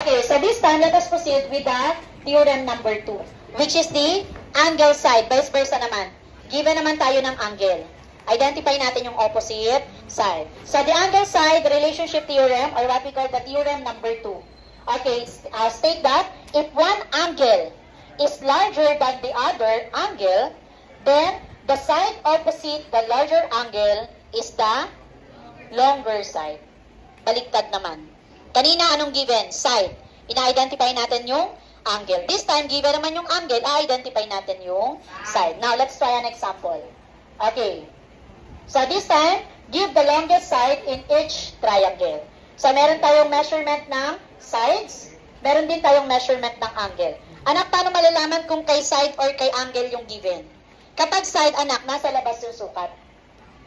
Okay, so this time, let us proceed with the theorem number 2, which is the angle side. Vice versa naman. Given naman tayo ng angle. Identify natin yung opposite side. So, the angle side relationship theorem, or what we call the theorem number 2. Okay, state that if one angle is larger than the other angle, then the side opposite the larger angle is the longer side. Baliktad naman. Kanina, anong given? Side. Ina-identify natin yung angle. This time, given naman yung angle, i-identify natin yung side. Now, let's try an example. Okay. So, this time, give the longest side in each triangle. So, meron tayong measurement ng sides. Meron din tayong measurement ng angle. Anak, paano malalaman kung kay side or kay angle yung given? Kapag side, anak, nasa labas yung sukat.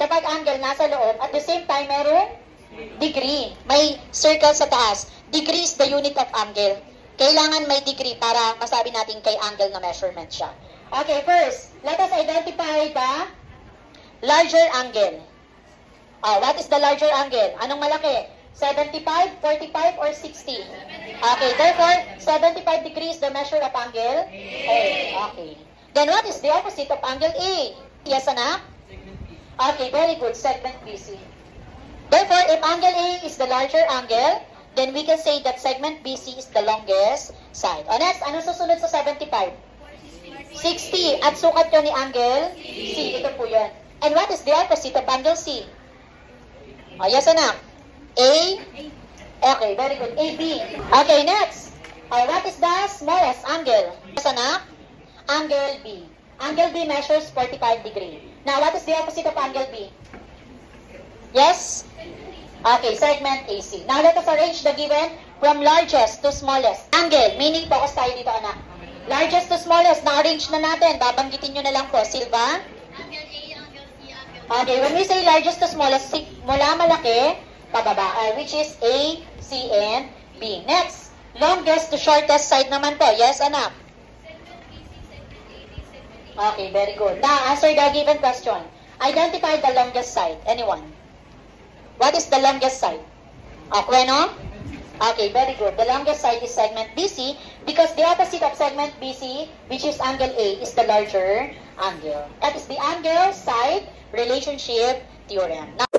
Kapag angle, nasa loob. At the same time, meron degree. May circle sa taas. Degree is the unit of angle. Kailangan may degree para masabi natin kay angle na measurement siya. Okay, first, let us identify the larger angle. What is the larger angle? Anong malaki? 75, 45, or 60? Okay, therefore, 75 degrees the measure of angle A. Okay. Then what is the opposite of angle A? Yes, anak? Okay, very good. Segment BC. Therefore, if angle A is the larger angle, then we can say that segment BC is the longest side. O next, ano susunod sa 75? 60. At sukat yun ni angle C. Ito po yun. And what is the opposite of angle C? O, yes, anak? A? Okay, very good. AB. Okay, next. What is the smallest angle? Yes, anak? Angle B. Angle B measures 45 degree. Now, what is the opposite of angle B? Yes? Okay, segment AC. Now, let us arrange the given from largest to smallest. Angle, meaning focus tayo dito, anak. Largest to smallest, na-arrange na natin. Babanggitin nyo na lang po. Silva? Angle A, angle C, angle B. Okay, when we say largest to smallest, mula malaki, pababa, which is A, C, and B. Next, longest to shortest side naman po. Yes, anak? Segment BC, segment AB, segment A. Okay, very good. Now, answer the given question. Identify the longest side. Anyone? What is the longest side? Bueno? Okay, very good. The longest side is segment BC because the opposite of segment BC, which is angle A, is the larger angle. That is the angle side relationship theorem. Now,